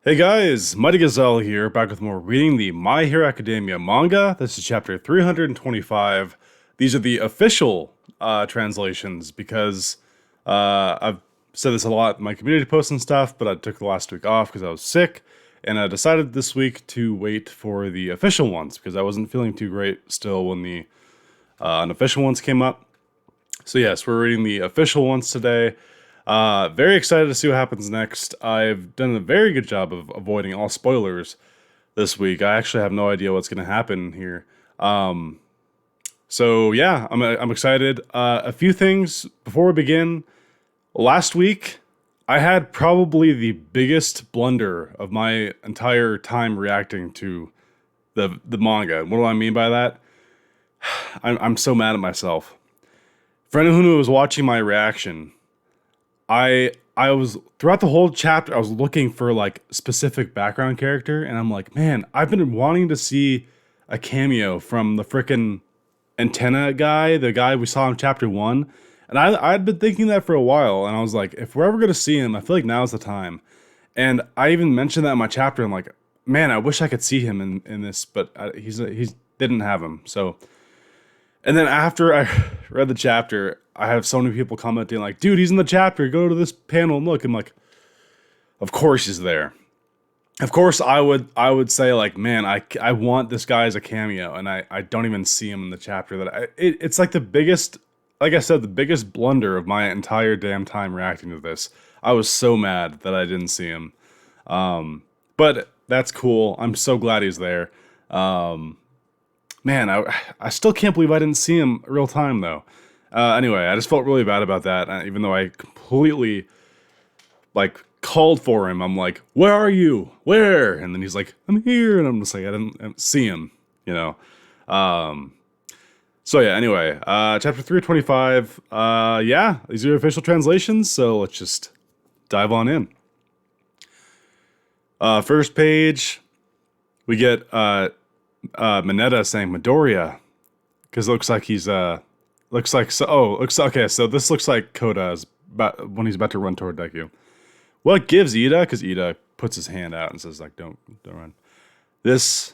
Hey guys, Mighty Gazelle here, back with more reading the My Hero Academia manga. This is chapter 325. These are the official translations because I've said this a lot in my community posts and stuff, but I took the last week off because I was sick, and I decided this week to wait for the official ones because I wasn't feeling too great still when the unofficial ones came up. So yes, we're reading the official ones today. Very excited to see what happens next. I've done a very good job of avoiding all spoilers this week. I actually have no idea what's going to happen here. So yeah, I'm excited. A few things before we begin. Last week, I had probably the biggest blunder of my entire time reacting to the manga. What do I mean by that? I'm so mad at myself. For anyone who was watching my reaction, I was throughout the whole chapter I was looking for like specific background character, and I'm like, man, I've been wanting to see a cameo from the frickin' antenna guy, the guy we saw in chapter 1. And I'd been thinking that for a while, and I was like, if we're ever gonna see him, I feel like now's the time. And I even mentioned that in my chapter. I'm like, man, I wish I could see him in this, but he's didn't have him. So, and then after I read the chapter, I have so many people commenting like, dude, he's in the chapter. Go to this panel and look. I'm like, of course he's there. Of course I would say like, man, I want this guy as a cameo, and I don't even see him in the chapter. It's like the biggest, like I said, the biggest blunder of my entire damn time reacting to this. I was so mad that I didn't see him. But that's cool. I'm so glad he's there. Man, I still can't believe I didn't see him real time though. Anyway, I just felt really bad about that, even though I completely like called for him. I'm like, "Where are you? Where?" And then he's like, "I'm here," and I'm just like, I didn't see him, you know. So yeah. Anyway, chapter 325. Yeah, these are official translations, so let's just dive on in. First page, we get Mineta saying Midoriya, because it looks like he's looks like so. Oh, looks okay. So this looks like Koda's when he's about to run toward Deku. What gives Ida? Because Ida puts his hand out and says like, "Don't run." This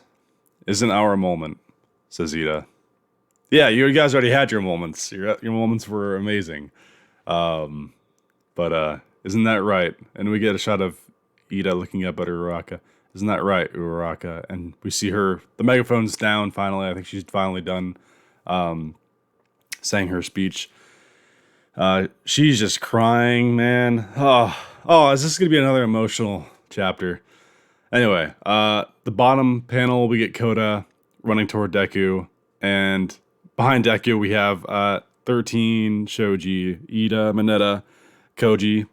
isn't our moment," says Ida. Yeah, you guys already had your moments. Your moments were amazing. But isn't that right? And we get a shot of Ida looking up at Uraraka. Isn't that right, Uraraka? And we see her. The megaphone's down finally. I think she's finally done saying her speech. She's just crying, man. Is this gonna be another emotional chapter? Anyway, the bottom panel we get Koda running toward Deku, and behind Deku we have 13, Shoji, Ida, Mineta, Koji,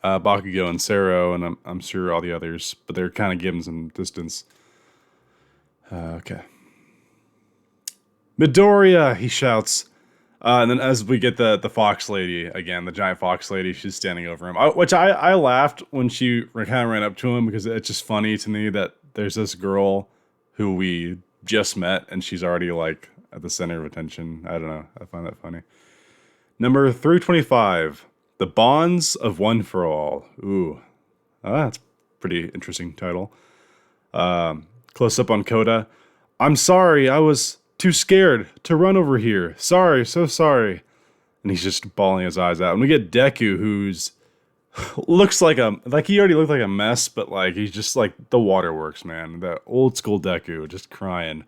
Bakugo, and Sero, and I'm sure all the others, but they're kind of giving some distance. Okay. Midoriya, he shouts. And then as we get the fox lady again, the giant fox lady, she's standing over him. Which I laughed when she kind of ran up to him, because it's just funny to me that there's this girl who we just met and she's already like at the center of attention. I don't know. I find that funny. Number 325, The Bonds of One for All. Ooh, that's pretty interesting title. Close up on Koda. I'm sorry, I was too scared to run over here. Sorry, so sorry. And he's just bawling his eyes out. And we get Deku, who's looks like he already looked like a mess, but like he's just like the waterworks, man. The old school Deku, just crying.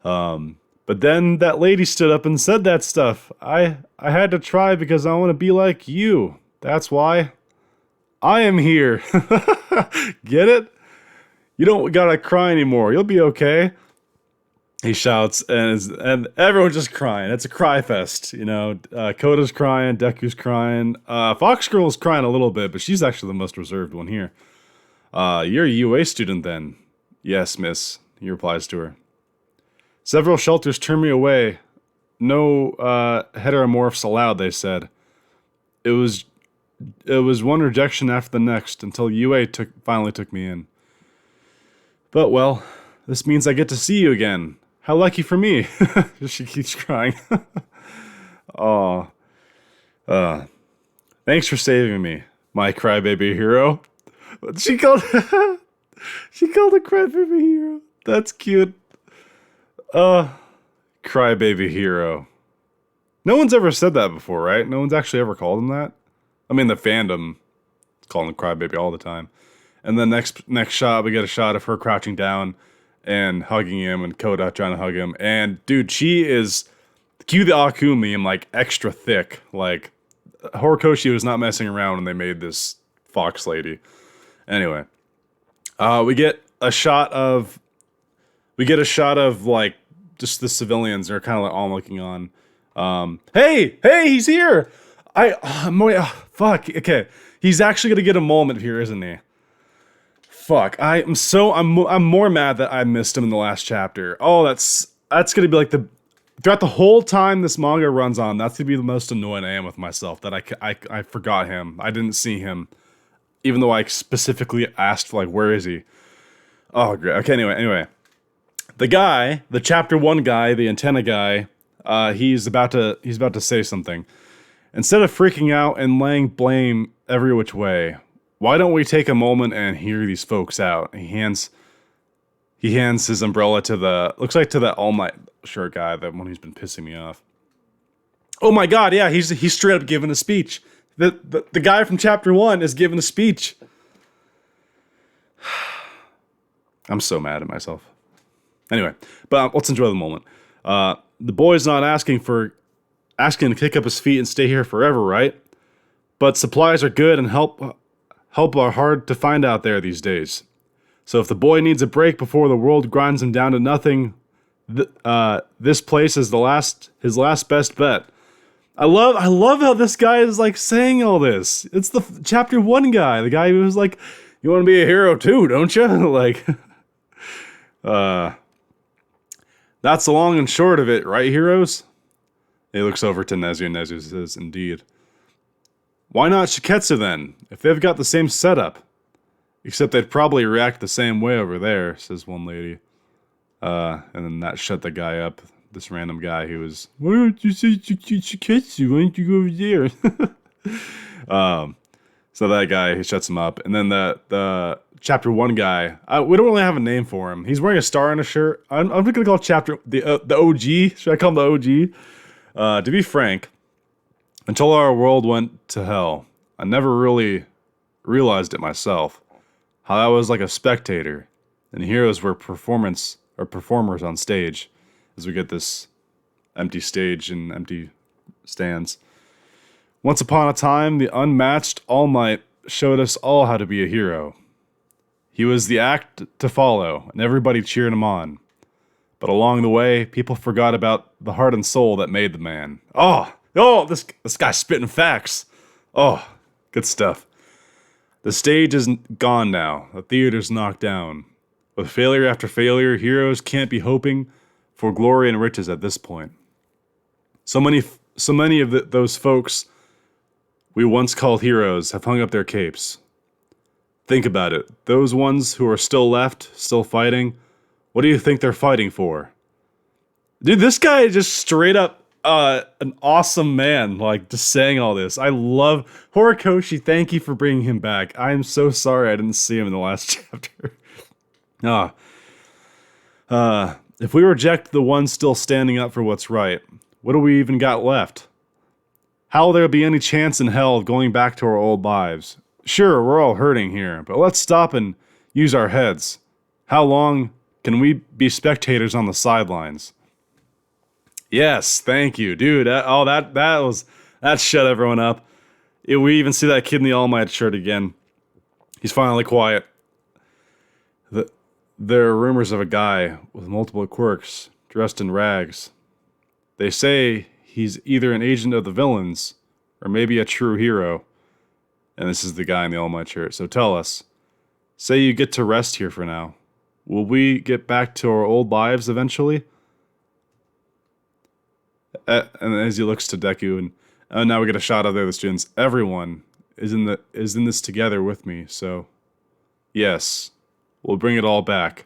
But then that lady stood up and said that stuff. I had to try because I want to be like you. That's why I am here. Get it? You don't gotta cry anymore. You'll be okay. He shouts, and everyone's just crying. It's a cry fest, you know. Koda's crying, Deku's crying. Fox Girl's crying a little bit, but she's actually the most reserved one here. You're a UA student then? Yes, miss, he replies to her. Several shelters turned me away. No heteromorphs allowed, they said. It was one rejection after the next until UA finally took me in. But well, this means I get to see you again. How lucky for me. She keeps crying. Aw. Thanks for saving me, my crybaby hero. She called she called a crybaby hero. That's cute. Crybaby hero. No one's ever said that before, right? No one's actually ever called him that. I mean, the fandom calling him crybaby all the time. And then next shot, we get a shot of her crouching down and hugging him, and Koda trying to hug him. And dude, she is cue the Aku meme, like extra thick. Like Horikoshi was not messing around when they made this fox lady. Anyway, we get a shot of like just the civilians. They're kind of like all looking on. Hey, he's here. Fuck. Okay, he's actually gonna get a moment here, isn't he? Fuck. I'm more mad that I missed him in the last chapter. Oh, that's gonna be like throughout the whole time this manga runs on. That's gonna be the most annoyed I am with myself that I forgot him. I didn't see him, even though I specifically asked for, like, where is he? Oh, great. Okay. Anyway, the chapter 1 guy, the antenna guy, he's about to say something. Instead of freaking out and laying blame every which way, why don't we take a moment and hear these folks out? He hands his umbrella to that All Might shirt guy, that one who's been pissing me off. Oh my god, yeah, he's straight up giving a speech. The guy from chapter 1 is giving a speech. I'm so mad at myself. Anyway, but let's enjoy the moment. The boy's not asking to kick up his feet and stay here forever, right? But supplies are good and help are hard to find out there these days. So if the boy needs a break before the world grinds him down to nothing, this place is his last best bet. I love how this guy is like saying all this. It's the chapter 1 guy, the guy who was like, "You want to be a hero too, don't you?" Like, that's the long and short of it, right, heroes? He looks over to Nezu, and Nezu says, "Indeed." Why not Shiketsu then, if they've got the same setup? Except they'd probably react the same way over there, says one lady. And then that shut the guy up, this random guy who was, "Why don't you say Shiketsu? Why don't you go over there?" So that guy, he shuts him up. And then the chapter 1 guy, we don't really have a name for him. He's wearing a star on his shirt. I'm going to call the OG. Should I call him the OG? To be frank, until our world went to hell, I never really realized it myself. How I was like a spectator, and heroes were performers on stage, as we get this empty stage and empty stands. Once upon a time, the unmatched All Might showed us all how to be a hero. He was the act to follow, and everybody cheered him on. But along the way, people forgot about the heart and soul that made the man. Oh, this guy's spitting facts. Oh, good stuff. The stage is gone now. The theater's knocked down. With failure after failure, heroes can't be hoping for glory and riches at this point. So many of those folks we once called heroes have hung up their capes. Think about it. Those ones who are still left, still fighting, what do you think they're fighting for? Dude, this guy is just straight up an awesome man, like, just saying all this. I love Horikoshi. Thank you for bringing him back. I am so sorry I didn't see him in the last chapter. If we reject the ones still standing up for what's right, what do we even got left? How will there be any chance in hell of going back to our old lives? Sure, we're all hurting here, but let's stop and use our heads. How long can we be spectators on the sidelines? Yes, thank you, dude. That shut everyone up. We even see that kid in the All Might shirt again. He's finally quiet. There are rumors of a guy with multiple quirks, dressed in rags. They say he's either an agent of the villains, or maybe a true hero. And this is the guy in the All Might shirt. So tell us. Say you get to rest here for now. Will we get back to our old lives eventually? And as he looks to Deku, and now we get a shot of the other students. Everyone is in this together with me. So, yes, we'll bring it all back.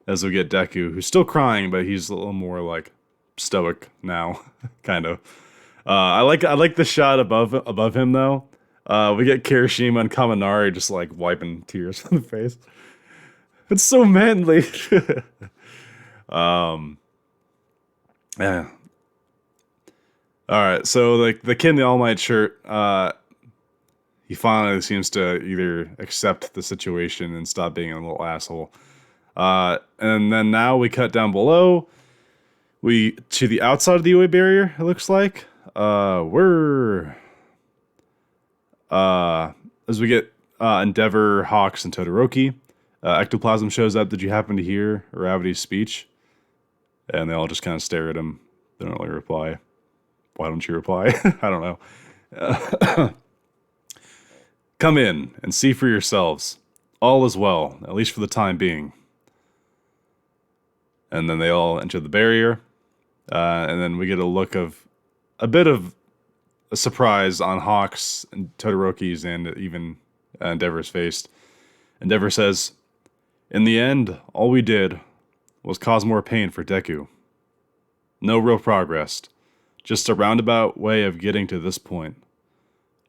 As we get Deku, who's still crying, but he's a little more like stoic now, kind of. I like the shot above him though. We get Kirishima and Kaminari just like wiping tears from the face. It's so manly. Yeah. All right. So like the kid in the All Might shirt, he finally seems to either accept the situation and stop being a little asshole. And then now we cut down below. We to the outside of the UA barrier. It looks like we're as we get Endeavor, Hawks, and Todoroki. Ectoplasm shows up. Did you happen to hear Ravity's speech? And they all just kind of stare at him. They don't really reply. Why don't you reply? I don't know. Come in and see for yourselves. All is well, at least for the time being. And then they all enter the barrier. And then we get a bit of a surprise on Hawks and Todoroki's and even Endeavor's face. Endeavor says, "In the end, all we did was cause more pain for Deku. No real progress. Just a roundabout way of getting to this point."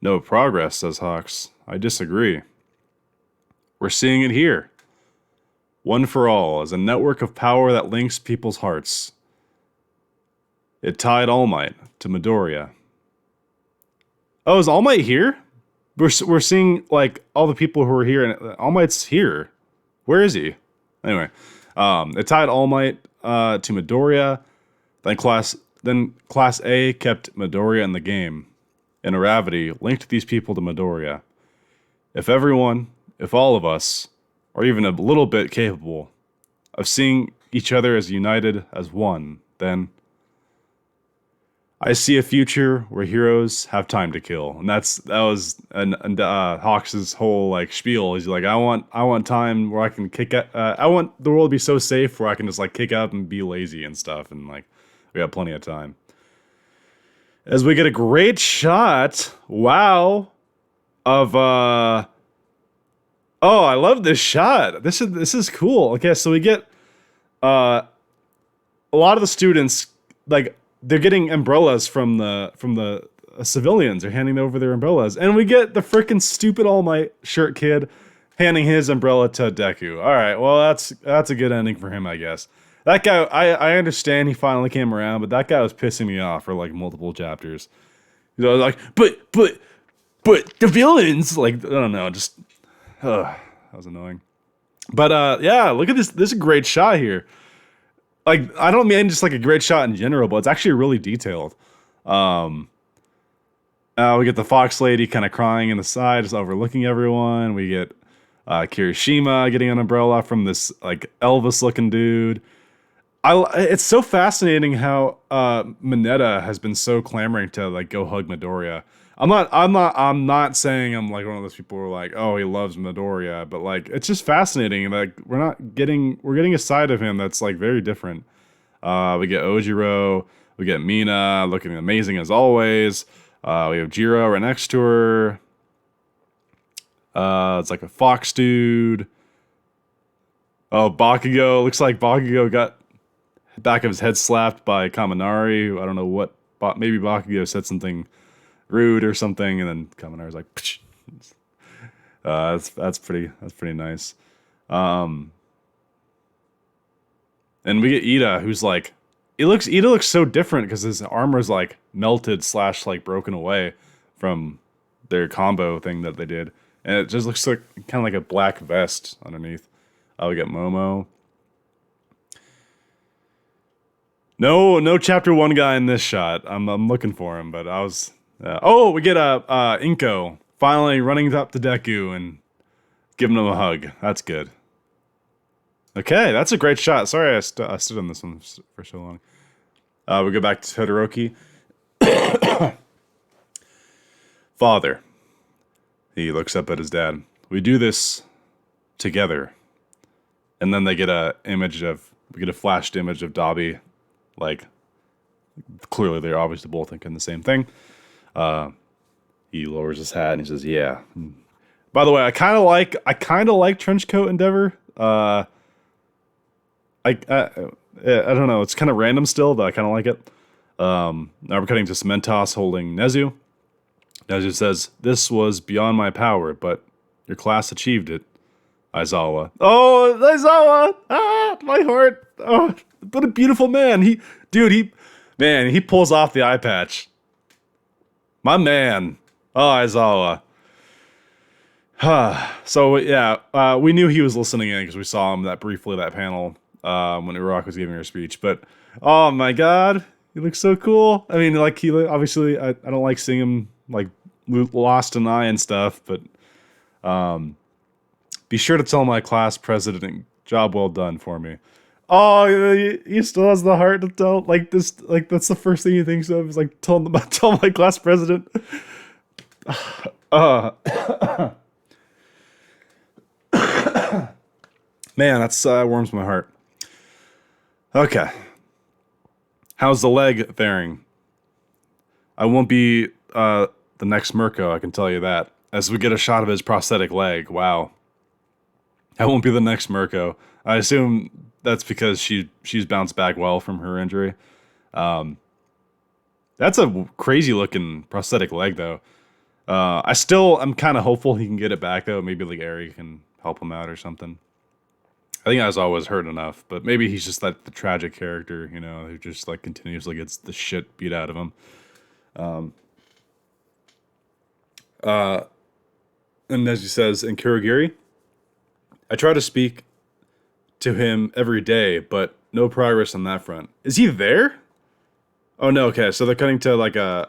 "No progress," says Hawks. "I disagree. We're seeing it here. One for All is a network of power that links people's hearts. It tied All Might to Midoriya." Oh, is All Might here? We're seeing like all the people who are here, and All Might's here. Where is he? Anyway, it tied All Might to Midoriya. Then Class A kept Midoriya in the game, and Aravity linked these people to Midoriya. If all of us, are even a little bit capable of seeing each other as united as one, then I see a future where heroes have time to kill. And that was Hawks' whole like spiel. He's like, I want time where I can kick out. I want the world to be so safe where I can just like kick out and be lazy and stuff. And like we have plenty of time. As we get a great shot, wow, of oh, I love this shot. This is cool. Okay, so we get a lot of the students like they're getting umbrellas from the civilians. They're handing over their umbrellas, and we get the freaking stupid All Might shirt kid handing his umbrella to Deku. All right, well that's a good ending for him, I guess. That guy, I understand he finally came around, but that guy was pissing me off for like multiple chapters. You know, like, but the villains, like, I don't know, just, that was annoying. But yeah, look at this. This is a great shot here. Like, I don't mean just like a great shot in general, but it's actually really detailed. We get the Fox Lady kind of crying in the side, just overlooking everyone. We get Kirishima getting an umbrella from this like Elvis-looking dude. It's so fascinating how Mineta has been so clamoring to like go hug Midoriya. I'm not saying I'm like one of those people who are like, oh, he loves Midoriya, but like it's just fascinating. Like we're getting a side of him that's like very different. We get Ojiro, we get Mina looking amazing as always. We have Jiro right next to her. It's like a fox dude. Oh, Bakugo. Looks like Bakugo got the back of his head slapped by Kaminari. I don't know what. Maybe Bakugo said something rude or something, and then Kaminari's like, psh. That's pretty nice. And we get Ida, who's like, Ida looks so different because his armor's like melted / like broken away from their combo thing that they did, and it just looks like kind of like a black vest underneath. We get Momo. No chapter 1 guy in this shot. I'm looking for him, but I was. We get Inko finally running up to Deku and giving him a hug. That's good. Okay, that's a great shot. Sorry I stood on this one for so long. We go back to Todoroki. Father. He looks up at his dad. We do this together. And then they get we get a flashed image of Dabi. Like, clearly they're obviously both thinking the same thing. He lowers his hat and he says, yeah. By the way, I kind of like Trenchcoat Endeavor. I don't know. It's kind of random still, but I kind of like it. Now we're cutting to Cementos holding Nezu. As it says, this was beyond my power, but your class achieved it, Aizawa. Oh, Aizawa! Ah, my heart. Oh, what a beautiful man. He pulls off the eye patch. My man. Oh, Aizawa. So yeah, we knew he was listening in because we saw him that panel when Iraq was giving her speech. But oh my god, he looks so cool. I mean, like obviously I don't like seeing him like lost an eye and stuff, but be sure to tell my class president, job well done for me. Oh, he still has the heart to tell like this. Like that's the first thing he thinks of is like tell my class president. Man, that's warms my heart. Okay, how's the leg faring? I won't be the next Mirko, I can tell you that. As we get a shot of his prosthetic leg, wow. I won't be the next Mirko. I assume that's because she's bounced back well from her injury. That's a crazy looking prosthetic leg, though. I'm kind of hopeful he can get it back, though. Maybe like Eri can help him out or something. I think I was always hurt enough, but maybe he's just like the tragic character, you know, who just like continuously gets the shit beat out of him. And as he says in Kurogiri, I try to speak to him every day, but no progress on that front. Is he there? Oh no, okay, so they're cutting to like a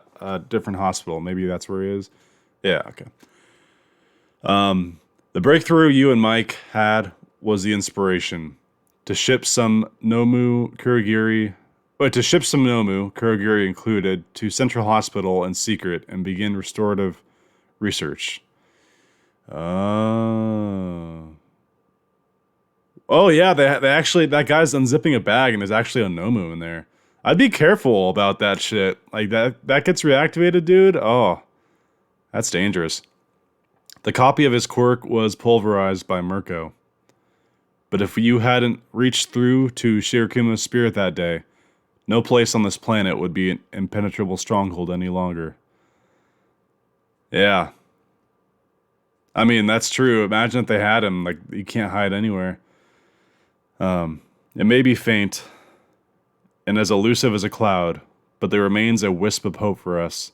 different hospital. Maybe that's where he is. Yeah, okay. The breakthrough you and Mike had was the inspiration to ship some Nomu Kurogiri included, to Central Hospital in secret and begin restorative research. Oh yeah, they actually, that guy's unzipping a bag and there's actually a Nomu in there. I'd be careful about that shit. Like that gets reactivated, dude. Oh, that's dangerous. The copy of his quirk was pulverized by Mirko. But if you hadn't reached through to Shirakumo's spirit that day, no place on this planet would be an impenetrable stronghold any longer. Yeah. I mean, that's true. Imagine if they had him. Like, you can't hide anywhere. It may be faint and as elusive as a cloud, but there remains a wisp of hope for us.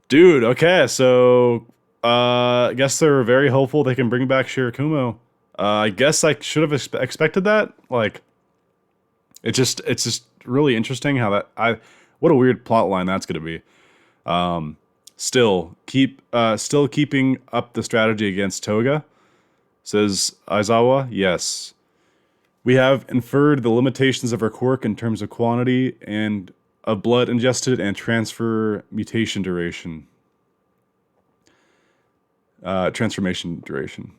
Dude, okay, so I guess they're very hopeful they can bring back Shirakumo. I guess I should have expected that. Like, it's just really interesting how what a weird plot line that's going to be. Still keeping up the strategy against Toga, says Aizawa. Yes. We have inferred the limitations of our quirk in terms of quantity and of blood ingested and transfer mutation duration. Transformation duration.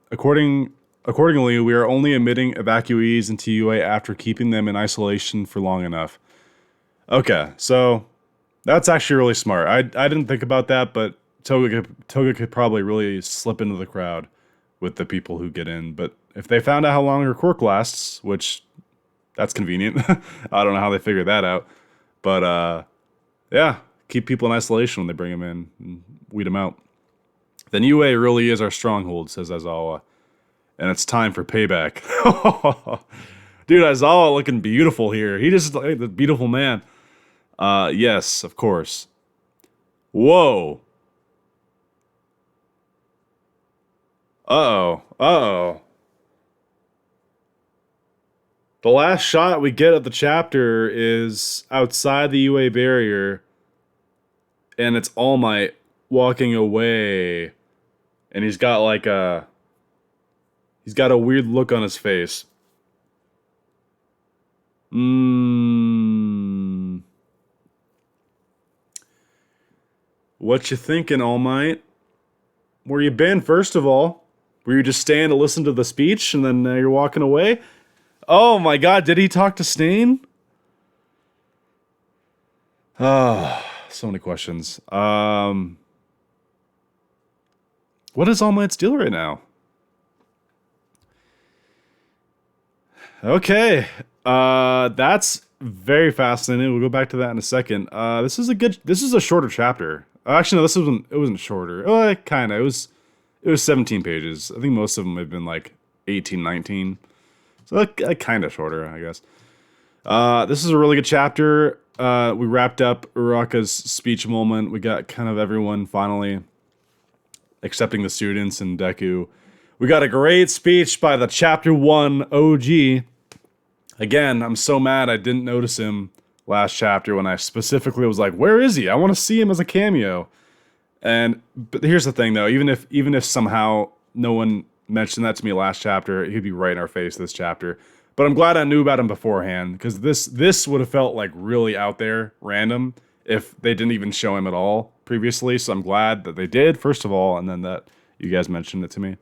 Accordingly, we are only admitting evacuees into UA after keeping them in isolation for long enough. Okay, so that's actually really smart. I didn't think about that, but Toga could probably really slip into the crowd with the people who get in. But if they found out how long her quirk lasts, which that's convenient. I don't know how they figured that out. But yeah, keep people in isolation when they bring them in and weed them out. Then UA really is our stronghold, says Aizawa. And it's time for payback. Dude, Aizawa looking beautiful here. He just like the beautiful man. Yes, of course. Whoa. Uh-oh. The last shot we get of the chapter is outside the UA barrier. And it's All Might walking away. And he's got like a weird look on his face. What you thinking, All Might? Where you been, first of all? Were you just staying to listen to the speech and then you're walking away? Oh my god, did he talk to Stain? So many questions. What is All Might's deal right now? Okay. That's very fascinating. We'll go back to that in a second. This is a shorter chapter. Actually, no, it wasn't shorter. Well, kind of. It was 17 pages. I think most of them have been like 18, 19. So like kind of shorter, I guess. This is a really good chapter. We wrapped up Uraka's speech moment. We got kind of everyone finally accepting the students and Deku. We got a great speech by the chapter 1 OG. Again, I'm so mad I didn't notice him last chapter when I specifically was like, where is he? I want to see him as a cameo. But here's the thing though, even if somehow no one mentioned that to me last chapter, he'd be right in our face this chapter. But I'm glad I knew about him beforehand, because this would have felt like really out there, random, if they didn't even show him at all previously. So I'm glad that they did, first of all, and then that you guys mentioned it to me.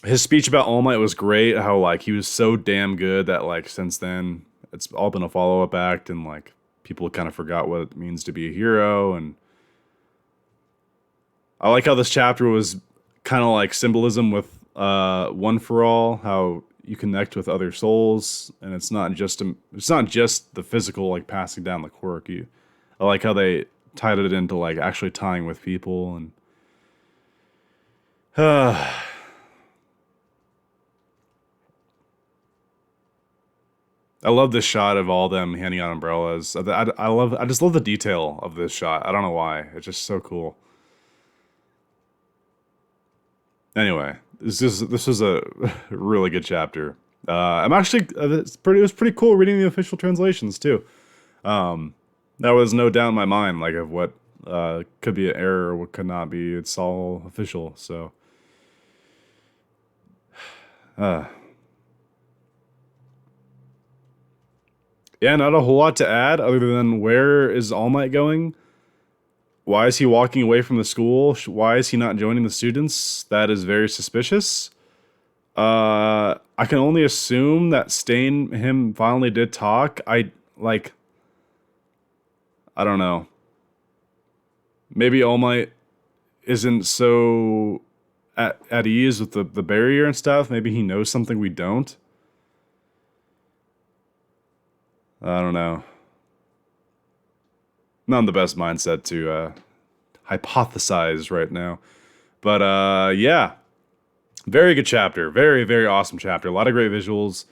His speech about All Might was great. How like he was so damn good that like since then it's all been a follow-up act, and like people kind of forgot what it means to be a hero. And I like how this chapter was kind of like symbolism with One for All, how you connect with other souls, and it's not just the physical like passing down the quirk. I like how they tied it into like actually tying with people. And I love this shot of all them handing out umbrellas. I just love the detail of this shot. I don't know why. It's just so cool. Anyway, this was a really good chapter. I'm actually it was pretty cool reading the official translations too. That was no doubt in my mind, like of what could be an error or what could not be. It's all official. So, yeah, not a whole lot to add other than where is All Might going? Why is he walking away from the school? Why is he not joining the students? That is very suspicious. I can only assume that Stain him finally did talk. I don't know. Maybe All Might isn't so at ease with the barrier and stuff. Maybe he knows something we don't. I don't know. Not in the best mindset to hypothesize right now. But yeah. Very good chapter. Very, very awesome chapter. A lot of great visuals.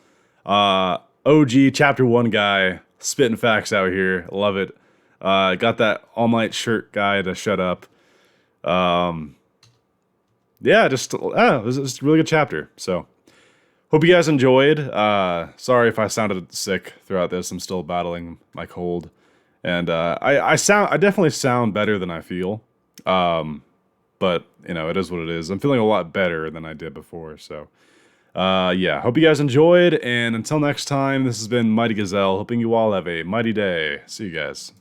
OG chapter 1 guy spitting facts out here. Love it. Got that All Might shirt guy to shut up. Yeah, it was just a really good chapter. So hope you guys enjoyed. Sorry if I sounded sick throughout this. I'm still battling my cold. And I definitely sound better than I feel. But, you know, it is what it is. I'm feeling a lot better than I did before. So, yeah, hope you guys enjoyed. And until next time, this has been Mighty Gazelle. Hoping you all have a mighty day. See you guys.